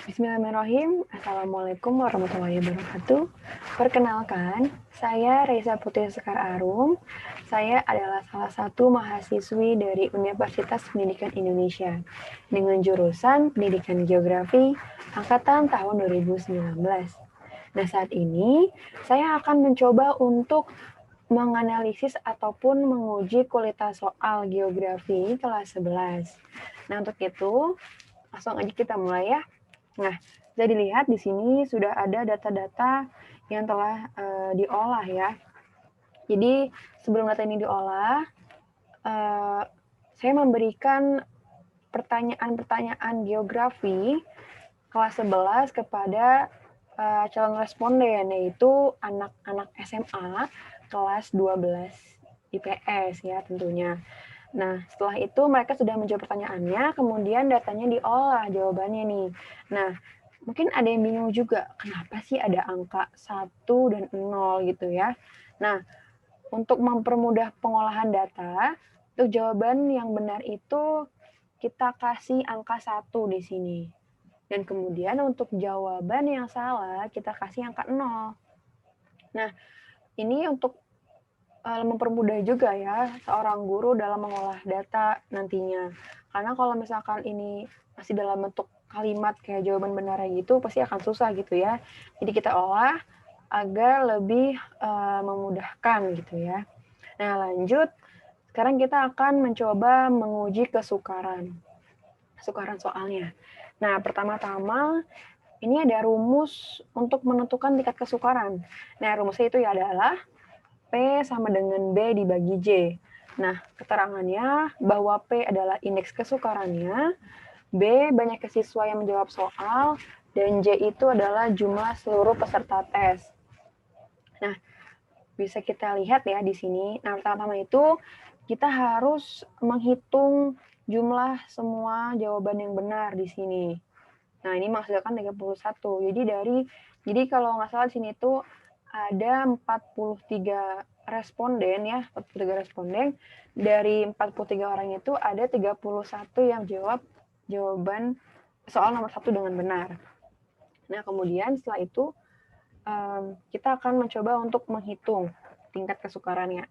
Bismillahirrahmanirrahim. Assalamualaikum warahmatullahi wabarakatuh. Perkenalkan, saya Reza Putri Sekar Arum. Saya adalah salah satu mahasiswi dari Universitas Pendidikan Indonesia dengan jurusan Pendidikan Geografi angkatan tahun 2019. Nah, saat ini saya akan mencoba untuk menganalisis ataupun menguji kualitas soal geografi kelas 11. Nah, untuk itu langsung aja kita mulai ya. Nah, bisa dilihat di sini sudah ada data-data yang telah diolah ya. Jadi sebelum data ini diolah, saya memberikan pertanyaan-pertanyaan geografi kelas 11 kepada calon responden, yaitu anak-anak SMA kelas 12 IPS ya tentunya. Nah, setelah itu mereka sudah menjawab pertanyaannya, kemudian datanya diolah jawabannya nih. Nah, mungkin ada yang bingung juga, kenapa sih ada angka 1 dan 0 gitu ya. Nah, untuk mempermudah pengolahan data, untuk jawaban yang benar itu kita kasih angka 1 di sini. Dan kemudian untuk jawaban yang salah, kita kasih angka 0. Nah, ini untuk mempermudah juga ya seorang guru dalam mengolah data nantinya. Karena kalau misalkan ini masih dalam bentuk kalimat kayak jawaban benarnya gitu, pasti akan susah gitu ya. Jadi kita olah agar lebih memudahkan gitu ya. Nah, lanjut. Sekarang kita akan mencoba menguji kesukaran soalnya. Nah, pertama-tama ini ada rumus untuk menentukan tingkat kesukaran. Nah, rumusnya itu ya adalah P sama dengan B dibagi J. Nah, keterangannya bahwa P adalah indeks kesukarannya, B banyak siswa yang menjawab soal, dan J itu adalah jumlah seluruh peserta tes. Nah, bisa kita lihat ya di sini. Nah, pertama-tama itu kita harus menghitung jumlah semua jawaban yang benar di sini. Nah, ini menghasilkan 31. Jadi kalau nggak salah di sini itu ada 43 responden ya, 43 responden. Dari 43 orang itu ada 31 yang jawab jawaban soal nomor 1 dengan benar. Nah, kemudian setelah itu kita akan mencoba untuk menghitung tingkat kesukarannya.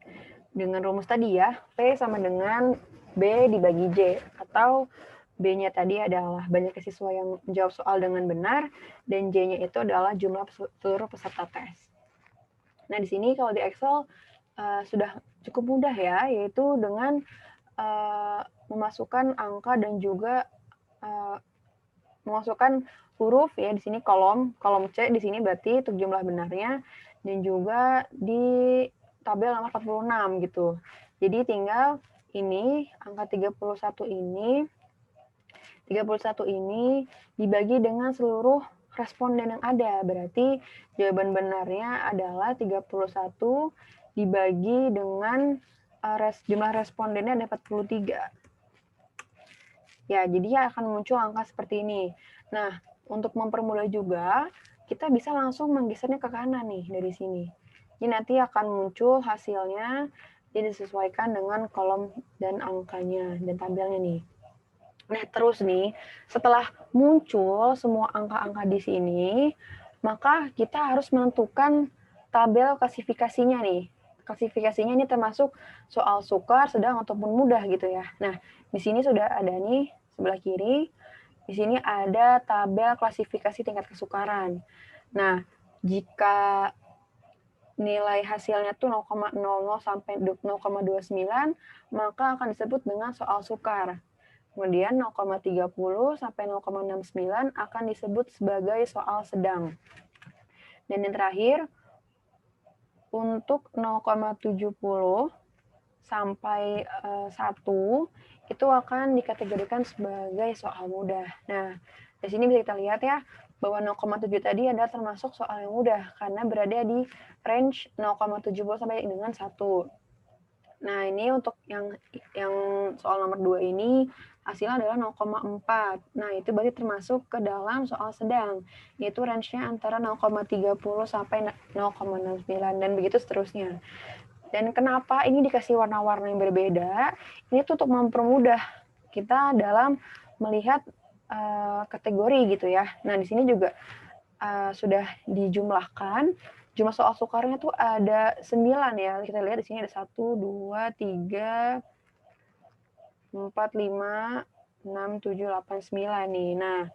Dengan rumus tadi ya, P sama dengan B dibagi J, atau B-nya tadi adalah banyak siswa yang menjawab soal dengan benar, dan J-nya itu adalah jumlah seluruh peserta tes. Nah, di sini kalau di Excel sudah cukup mudah ya, yaitu dengan memasukkan angka dan juga memasukkan huruf ya di sini kolom C di sini berarti untuk jumlah benarnya, dan juga di tabel nomor 46 gitu. Jadi tinggal ini angka 31 ini dibagi dengan seluruh responden yang ada. Berarti jawaban benarnya adalah 31 dibagi dengan jumlah respondennya ada 43. Ya, jadi akan muncul angka seperti ini. Nah, untuk mempermudah juga, kita bisa langsung menggesernya ke kanan nih dari sini. Jadi nanti akan muncul hasilnya, jadi disesuaikan dengan kolom dan angkanya dan tabelnya nih. Nah, terus nih, setelah muncul semua angka-angka di sini, maka kita harus menentukan tabel klasifikasinya nih. Klasifikasinya ini termasuk soal sukar, sedang, ataupun mudah gitu ya. Nah, di sini sudah ada nih, sebelah kiri, di sini ada tabel klasifikasi tingkat kesukaran. Nah, jika nilai hasilnya tuh 0,00 sampai 0,29, maka akan disebut dengan soal sukar. Kemudian 0,30 sampai 0,69 akan disebut sebagai soal sedang. Dan yang terakhir, untuk 0,70 sampai 1 itu akan dikategorikan sebagai soal mudah. Nah, di sini bisa kita lihat ya, bahwa 0,7 tadi adalah termasuk soal yang mudah, karena berada di range 0,70 sampai dengan 1. Nah, ini untuk yang soal nomor 2 ini, hasilnya adalah 0,4. Nah, itu berarti termasuk ke dalam soal sedang, yaitu range-nya antara 0,30 sampai 0,69, dan begitu seterusnya. Dan kenapa ini dikasih warna-warna yang berbeda? Ini tuh untuk mempermudah kita dalam melihat kategori gitu ya. Nah, di sini juga sudah dijumlahkan. Jumlah soal sukarnya tuh ada 9 ya. Kita lihat di sini ada 1, 2, 3, 4, 5, 6, 7, 8, 9 nih. Nah,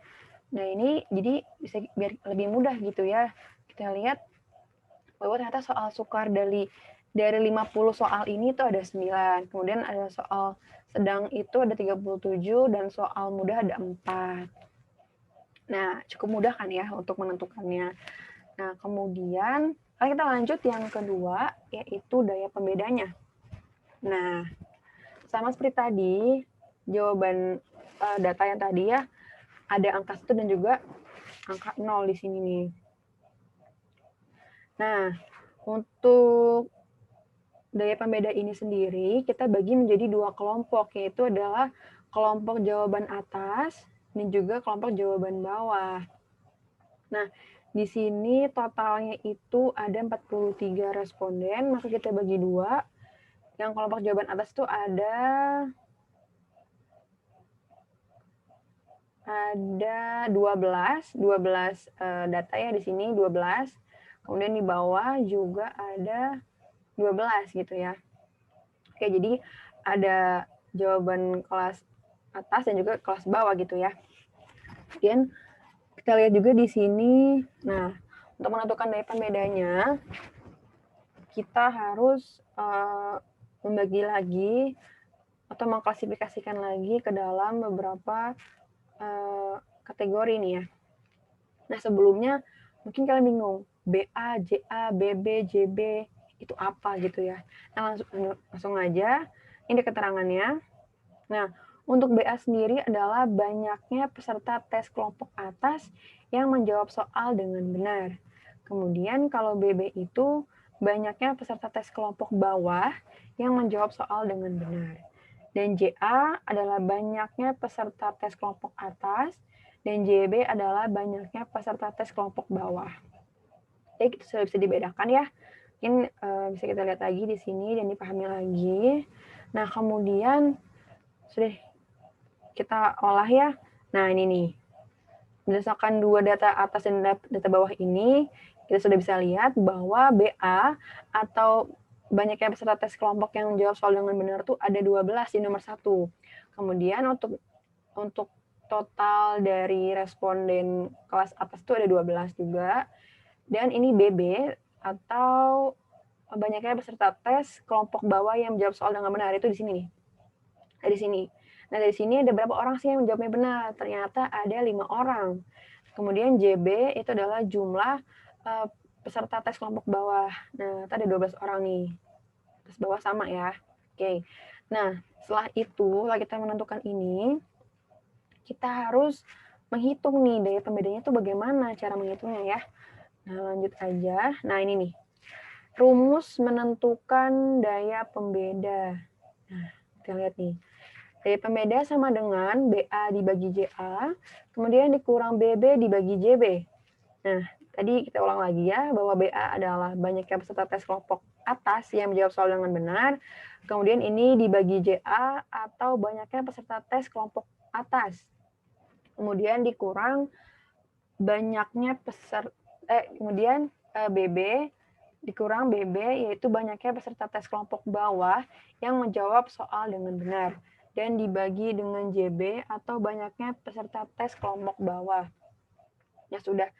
ini jadi bisa biar lebih mudah gitu ya. Kita lihat bahwa ternyata soal sukar dari 50 soal ini tuh ada 9. Kemudian ada soal sedang itu ada 37 dan soal mudah ada 4. Nah, cukup mudah kan ya untuk menentukannya. Nah, kemudian kita lanjut yang kedua, yaitu daya pembedanya. Nah, sama seperti tadi, jawaban data yang tadi ya, ada angka 1 dan juga angka 0 di sini nih. Nah, untuk daya pembeda ini sendiri, kita bagi menjadi 2 kelompok, yaitu adalah kelompok jawaban atas dan juga kelompok jawaban bawah. Nah, di sini totalnya itu ada 43 responden, maka kita bagi 2. Yang kelompok jawaban atas itu ada 12 data ya di sini 12. Kemudian di bawah juga ada 12 gitu ya. Oke, jadi ada jawaban kelas atas dan juga kelas bawah gitu ya. Kemudian kita lihat juga di sini, nah untuk menentukan daya pembedanya, kita harus membagi lagi atau mengklasifikasikan lagi ke dalam beberapa kategori nih ya. Nah sebelumnya mungkin kalian bingung, BA, JA, BB, JB itu apa gitu ya. Nah langsung aja, ini keterangannya. Nah untuk BA sendiri adalah banyaknya peserta tes kelompok atas yang menjawab soal dengan benar. Kemudian kalau BB itu banyaknya peserta tes kelompok bawah yang menjawab soal dengan benar. Dan JA adalah banyaknya peserta tes kelompok atas dan JB adalah banyaknya peserta tes kelompok bawah. Jadi itu sudah bisa dibedakan ya. Mungkin bisa kita lihat lagi di sini dan dipahami lagi. Nah kemudian sudah kita olah ya. Nah ini nih, berdasarkan 2 data atas dan data bawah ini, kita sudah bisa lihat bahwa BA atau banyaknya peserta tes kelompok yang menjawab soal dengan benar tuh ada 12 di nomor 1. Kemudian untuk total dari responden kelas atas itu ada 12 juga. Dan ini BB atau banyaknya peserta tes kelompok bawah yang menjawab soal dengan benar itu di sini nih. Di sini. Nah, dari sini ada berapa orang sih yang menjawabnya benar? Ternyata ada 5 orang. Kemudian JB itu adalah jumlah peserta tes kelompok bawah. Nah, tadi ada 12 orang nih. Tes bawah sama ya. Oke. Nah, setelah itu, setelah kita menentukan ini, kita harus menghitung nih daya pembedanya itu bagaimana cara menghitungnya ya. Nah, lanjut aja. Nah, ini nih. Rumus menentukan daya pembeda. Nah, kita lihat nih. Daya pembeda sama dengan BA dibagi JA, kemudian dikurang BB dibagi JB. Nah, tadi kita ulang lagi ya, bahwa BA adalah banyaknya peserta tes kelompok atas yang menjawab soal dengan benar, kemudian ini dibagi JA atau banyaknya peserta tes kelompok atas. Kemudian dikurang banyaknya kemudian BB dikurang BB, yaitu banyaknya peserta tes kelompok bawah yang menjawab soal dengan benar. Dan dibagi dengan JB atau banyaknya peserta tes kelompok bawah. Ya sudah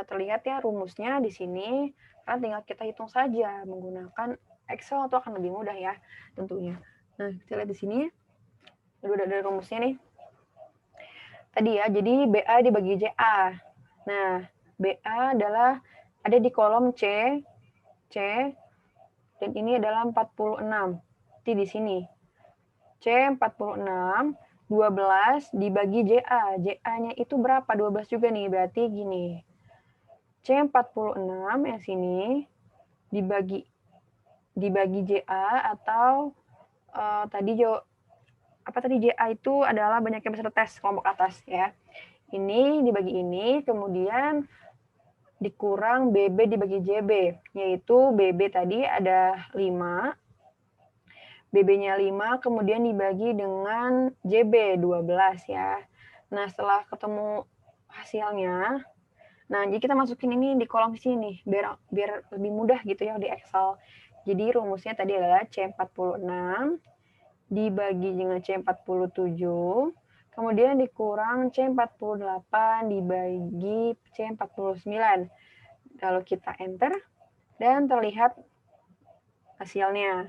terlihat ya rumusnya di sini, karena tinggal kita hitung saja menggunakan Excel atau akan lebih mudah ya tentunya. Nah, kita lihat di sini. Udah ada rumusnya nih. Tadi ya, jadi BA dibagi JA. Nah, BA adalah ada di kolom C, dan ini adalah 46. Jadi di sini. C 46, 12 dibagi JA. JA-nya itu berapa? 12 juga nih, berarti gini. C 46 yang sini dibagi JA atau tadi JA itu adalah banyaknya peserta tes kelompok atas ya. Ini dibagi ini, kemudian dikurang BB dibagi JB, yaitu BB tadi ada 5, BB-nya 5, kemudian dibagi dengan JB 12 ya. Nah, setelah ketemu hasilnya, nah jadi kita masukin ini di kolom sini biar lebih mudah gitu ya di Excel. Jadi rumusnya tadi adalah C46 dibagi dengan C47, kemudian dikurang C48 dibagi C49. Lalu kita enter dan terlihat hasilnya.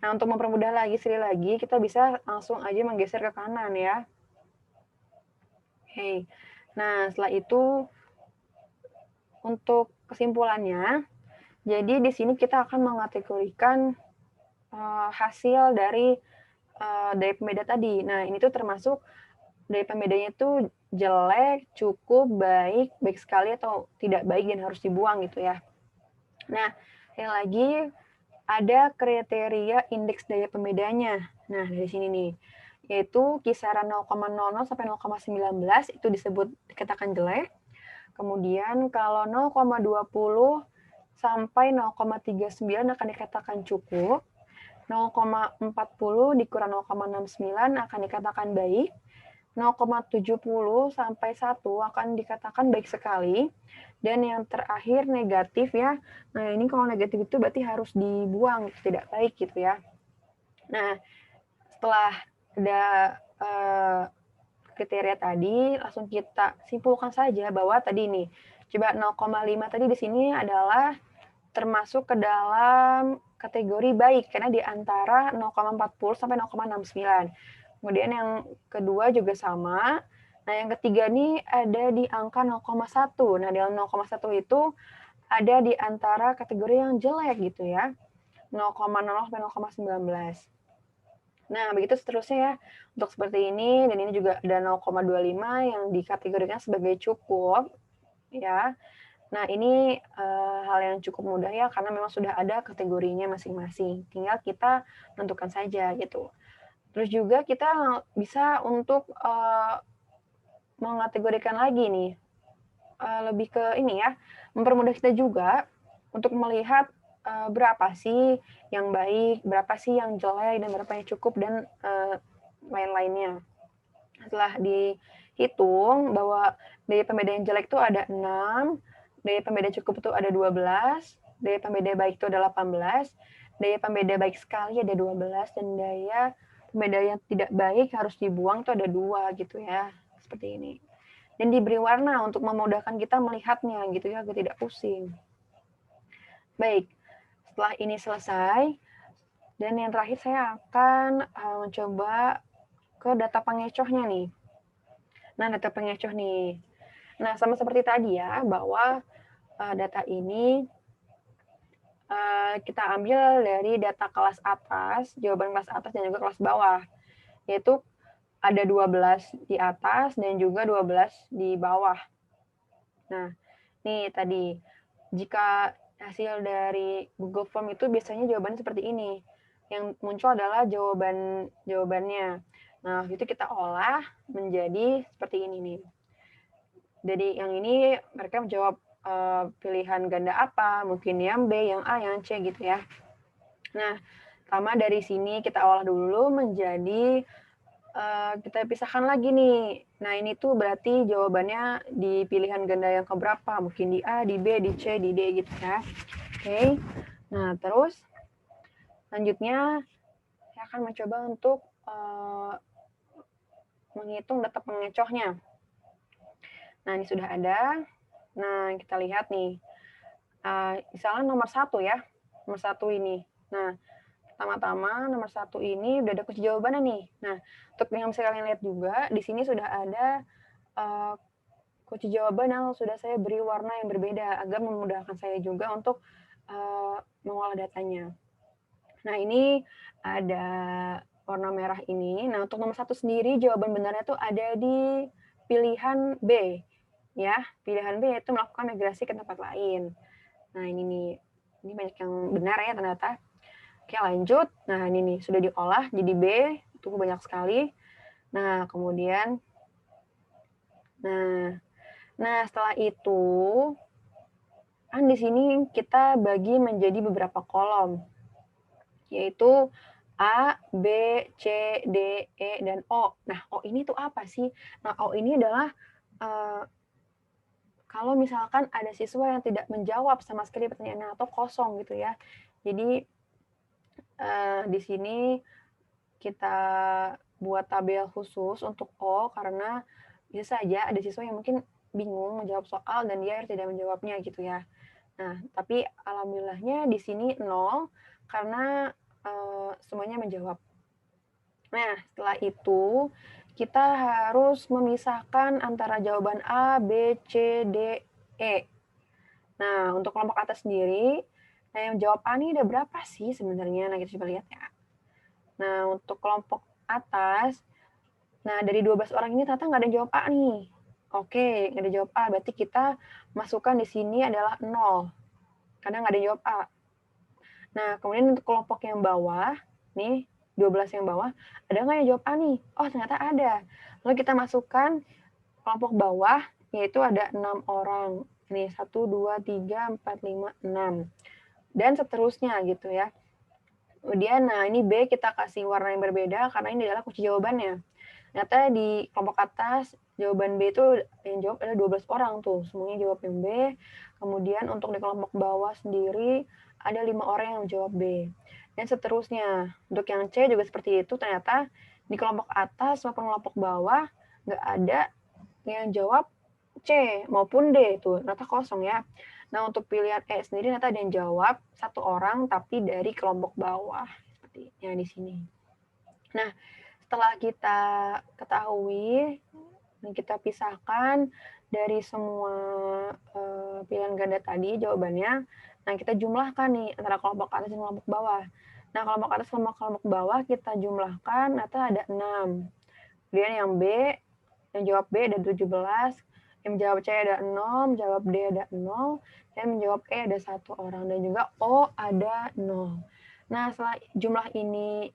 Nah, untuk mempermudah lagi, sekali lagi, kita bisa langsung aja menggeser ke kanan ya. Oke. Nah, setelah itu, untuk kesimpulannya, jadi di sini kita akan mengategorikan hasil dari pembeda tadi. Nah, ini tuh termasuk dari pembedanya itu jelek, cukup, baik, baik sekali, atau tidak baik dan harus dibuang gitu ya. Nah, sekali lagi ada kriteria indeks daya pembedanya. Nah, dari sini nih, yaitu kisaran 0,00 sampai 0,19 itu dikatakan jelek. Kemudian kalau 0,20 sampai 0,39 akan dikatakan cukup. 0,40 dikurang 0,69 akan dikatakan baik. 0,70 sampai 1 akan dikatakan baik sekali. Dan yang terakhir negatif ya. Nah, ini kalau negatif itu berarti harus dibuang, tidak baik gitu ya. Nah, setelah ada kriteria tadi, langsung kita simpulkan saja bahwa tadi nih, coba 0,5 tadi di sini adalah termasuk ke dalam kategori baik karena di antara 0,40 sampai 0,69. Kemudian yang kedua juga sama. Nah, yang ketiga nih ada di angka 0,1. Nah, dalam 0,1 itu ada di antara kategori yang jelek gitu ya. 0,0 sampai 0,19. Nah, begitu seterusnya ya. Untuk seperti ini, dan ini juga ada 0,25 yang dikategorikan sebagai cukup ya. Nah, ini hal yang cukup mudah ya, karena memang sudah ada kategorinya masing-masing. Tinggal kita tentukan saja gitu. Terus juga kita bisa untuk mengategorikan lagi nih, lebih ke ini ya, mempermudah kita juga untuk melihat berapa sih yang baik, berapa sih yang jelek, dan berapa yang cukup, dan lain-lainnya. Setelah dihitung bahwa daya pembeda yang jelek itu ada 6, daya pembeda cukup itu ada 12, daya pembeda baik itu ada 18, daya pembeda baik sekali ada 12, dan daya pembeda yang tidak baik harus dibuang itu ada 2 gitu ya. Seperti ini. Dan diberi warna untuk memudahkan kita melihatnya gitu ya, agar tidak pusing. Baik, setelah ini selesai, dan yang terakhir saya akan mencoba ke data pengecohnya nih. Nah, data pengecoh nih. Nah, sama seperti tadi ya, bahwa data ini kita ambil dari data kelas atas, jawaban kelas atas dan juga kelas bawah. Yaitu ada 12 di atas dan juga 12 di bawah. Nah, nih tadi, jika hasil dari Google Form itu biasanya jawabannya seperti ini. Yang muncul adalah jawabannya. Nah, itu kita olah menjadi seperti ini nih. Jadi yang ini mereka menjawab pilihan ganda apa, mungkin yang B, yang A, yang C gitu ya. Nah, pertama dari sini kita olah dulu menjadi kita pisahkan lagi nih. Nah, ini tuh berarti jawabannya di pilihan ganda yang keberapa? Mungkin di A, di B, di C, di D gitu ya. Oke. Nah, terus selanjutnya saya akan mencoba untuk menghitung data pengecohnya. Nah, ini sudah ada. Nah, kita lihat nih. Misalnya nomor 1 ya. Nomor 1 ini. Nah, pertama-tama nomor 1 ini udah ada kunci jawabannya nih. Nah, untuk yang bisa kalian lihat juga, di sini sudah ada kunci jawaban yang sudah saya beri warna yang berbeda agar memudahkan saya juga untuk mengolah datanya. Nah, ini ada warna merah ini. Nah, untuk nomor 1 sendiri jawaban benarnya tuh ada di pilihan B. Ya, pilihan B yaitu melakukan migrasi ke tempat lain. Nah, ini nih. Ini banyak yang benar ya ternyata. Oke, lanjut. Nah, ini nih sudah diolah jadi B, itu banyak sekali. Nah, kemudian Nah, setelah itu kan di sini kita bagi menjadi beberapa kolom. Yaitu A, B, C, D, E, dan O. Nah, O ini tuh apa sih? Nah, O ini adalah kalau misalkan ada siswa yang tidak menjawab sama sekali pertanyaannya atau kosong gitu ya. Jadi di sini kita buat tabel khusus untuk O karena bisa saja ada siswa yang mungkin bingung menjawab soal dan dia tidak menjawabnya gitu ya. Nah, tapi alhamdulillahnya di sini 0 karena semuanya menjawab. Nah, setelah itu kita harus memisahkan antara jawaban A, B, C, D, E. Nah, untuk kelompok atas sendiri, nah yang jawab A ini ada berapa sih sebenarnya? Nah, kita coba lihat ya. Nah, untuk kelompok atas, nah dari 12 orang ini ternyata nggak ada yang jawab A nih. Oke, nggak ada yang jawab A, berarti kita masukkan di sini adalah 0, karena nggak ada yang jawab A. Nah, kemudian untuk kelompok yang bawah, nih 12 yang bawah, ada nggak yang jawab A nih? Oh, ternyata ada. Lalu kita masukkan kelompok bawah, yaitu ada 6 orang. Nih, 1, 2, 3, 4, 5, 6. Dan seterusnya gitu ya. Kemudian, nah ini B kita kasih warna yang berbeda karena ini adalah kunci jawabannya. Ternyata di kelompok atas, jawaban B itu yang jawab ada 12 orang tuh, semuanya jawab yang B. Kemudian untuk di kelompok bawah sendiri, ada 5 orang yang menjawab B. Dan seterusnya. Untuk yang C juga seperti itu, ternyata di kelompok atas maupun kelompok bawah, nggak ada yang jawab C maupun D itu, ternyata kosong ya. Nah, untuk pilihan E sendiri ternyata ada yang jawab 1 orang tapi dari kelompok bawah seperti yang di sini. Nah, setelah kita ketahui dan kita pisahkan dari semua pilihan ganda tadi jawabannya, nah kita jumlahkan nih antara kelompok atas dan kelompok bawah. Nah, kelompok atas sama kelompok bawah kita jumlahkan ternyata ada 6. Kemudian yang B, yang jawab B ada 17, yang menjawab C ada 0, menjawab D ada 0, dan menjawab E ada 1 orang, dan juga O ada 0. Nah, setelah jumlah ini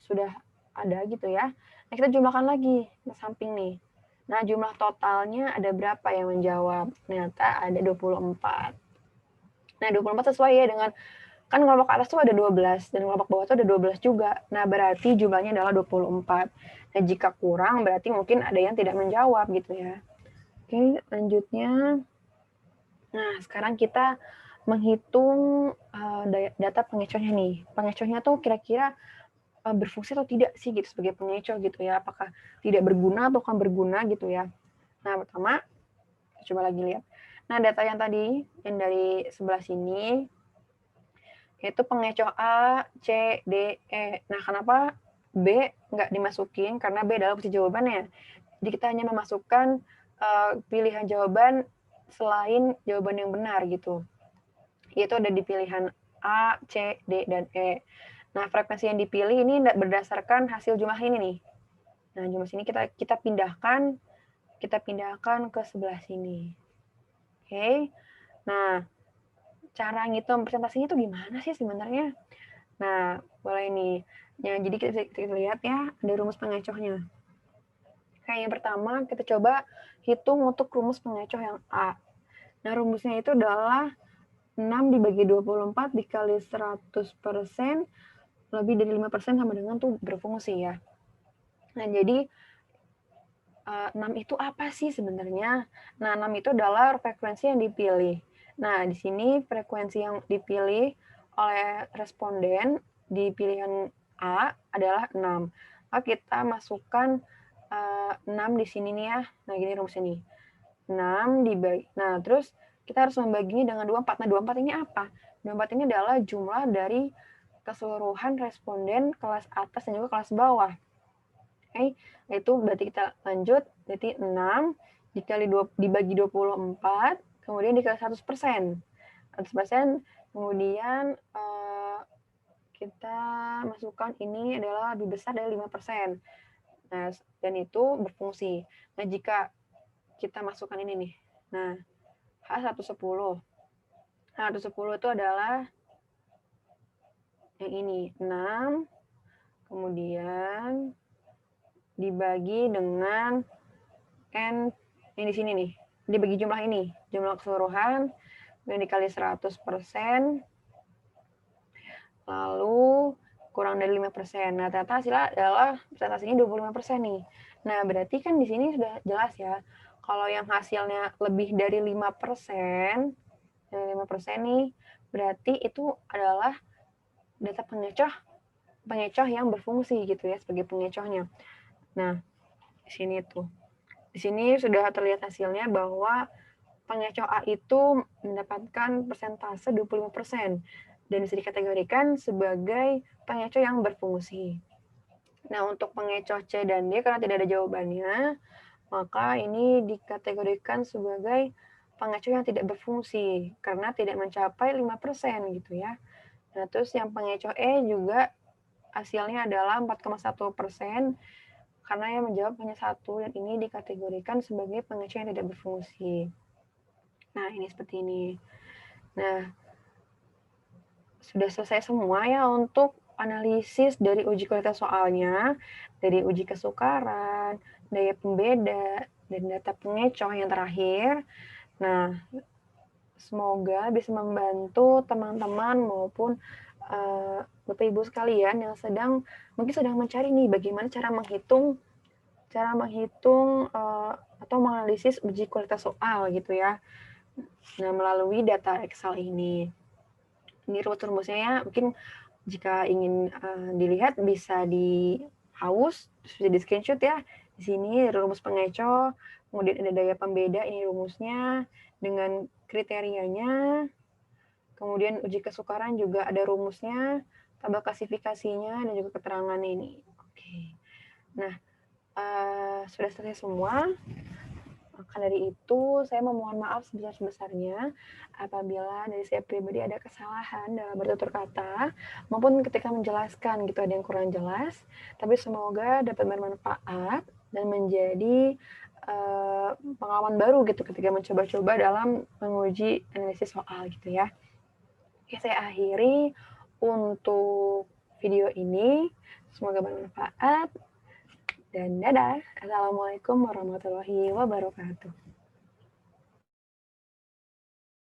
sudah ada gitu ya, nah kita jumlahkan lagi ke samping nih. Nah, jumlah totalnya ada berapa yang menjawab? Ternyata ada 24. Nah, 24 sesuai ya dengan, kan kelompok atas tuh ada 12 dan kelompok bawah tuh ada 12 juga. Nah, berarti jumlahnya adalah 24. Nah, jika kurang berarti mungkin ada yang tidak menjawab gitu ya. Oke, lanjutnya. Nah, sekarang kita menghitung data pengecohnya nih. Pengecohnya tuh kira-kira berfungsi atau tidak sih gitu sebagai pengecoh gitu ya. Apakah tidak berguna atau kan berguna gitu ya. Nah, pertama, coba lagi lihat. Nah, data yang tadi, yang dari sebelah sini, yaitu pengecoh A, C, D, E. Nah, kenapa B nggak dimasukin? Karena B adalah opsi jawabannya. Jadi kita hanya memasukkan pilihan jawaban selain jawaban yang benar gitu. Yaitu ada di pilihan A, C, D, dan E. Nah, frekuensi yang dipilih ini berdasarkan hasil jumlah ini nih. Nah, jumlah sini kita pindahkan ke sebelah sini. Oke. Nah, cara ngitung presentasinya itu gimana sih sebenarnya? Nah, boleh nih. Ya, jadi kita lihat ya, ada rumus pengecohnya. Kayak yang pertama, kita coba hitung untuk rumus pengecoh yang A. Nah, rumusnya itu adalah 6 dibagi 24 dikali 100%, lebih dari 5% sama dengan tuh berfungsi ya. Nah, jadi 6 itu apa sih sebenarnya? Nah, 6 itu adalah frekuensi yang dipilih. Nah, di sini frekuensi yang dipilih oleh responden di pilihan A adalah 6. Maka kita masukkan 6 di sini nih ya. Nah, gini rumusnya nih. 6 dibagi. Nah, terus kita harus membaginya dengan 24. Nah, 24 ini apa? 24 ini adalah jumlah dari keseluruhan responden kelas atas dan juga kelas bawah. Oke, nah itu berarti kita lanjut, berarti 6 dibagi 24, kemudian dikali 100%. 100%, kemudian kita masukkan ini adalah lebih besar dari 5%. Nah, dan itu berfungsi. Nah, jika kita masukkan ini nih, nah, H110. H110 itu adalah yang ini, 6, kemudian dibagi dengan N yang di sini nih, dibagi jumlah ini, jumlah keseluruhan, dan dikali 100%, lalu kurang dari 5%. Nah, ternyata hasilnya adalah presentasinya 25% nih. Nah, berarti kan di sini sudah jelas ya, kalau yang hasilnya lebih dari 5%, nih, berarti itu adalah data pengecoh yang berfungsi gitu ya, sebagai pengecohnya. Nah, di sini tuh. Di sini sudah terlihat hasilnya bahwa pengecoh A itu mendapatkan persentase 25% dan bisa dikategorikan sebagai pengecoh yang berfungsi. Nah, untuk pengecoh C dan D karena tidak ada jawabannya, maka ini dikategorikan sebagai pengecoh yang tidak berfungsi karena tidak mencapai 5% gitu ya. Nah, terus yang pengecoh E juga hasilnya adalah 4,1% karena yang menjawab hanya satu dan ini dikategorikan sebagai pengecoh yang tidak berfungsi. Nah, ini seperti ini. Nah, sudah selesai semua ya untuk analisis dari uji kualitas soalnya, dari uji kesukaran, daya pembeda, dan data pengecoh yang terakhir. Nah, semoga bisa membantu teman-teman maupun Bapak Ibu sekalian yang mungkin sedang mencari nih bagaimana cara menghitung atau menganalisis uji kualitas soal gitu ya. Nah, melalui data Excel ini. Ini rumus-rumusnya ya, mungkin jika ingin dilihat bisa bisa di screenshot ya. Di sini rumus pengecoh, kemudian ada daya pembeda, ini rumusnya dengan kriterianya. Kemudian uji kesukaran juga ada rumusnya, tabel klasifikasinya, dan juga keterangan ini. Oke. Nah, sudah selesai semua. Maka dari itu, saya memohon maaf sebesar-besarnya apabila dari saya pribadi ada kesalahan dalam bertutur kata, maupun ketika menjelaskan gitu ada yang kurang jelas. Tapi semoga dapat bermanfaat dan menjadi pengalaman baru gitu ketika mencoba-coba dalam menguji analisis soal gitu ya. Oke, saya akhiri untuk video ini. Semoga bermanfaat. Dan dadah. Assalamualaikum warahmatullahi wabarakatuh.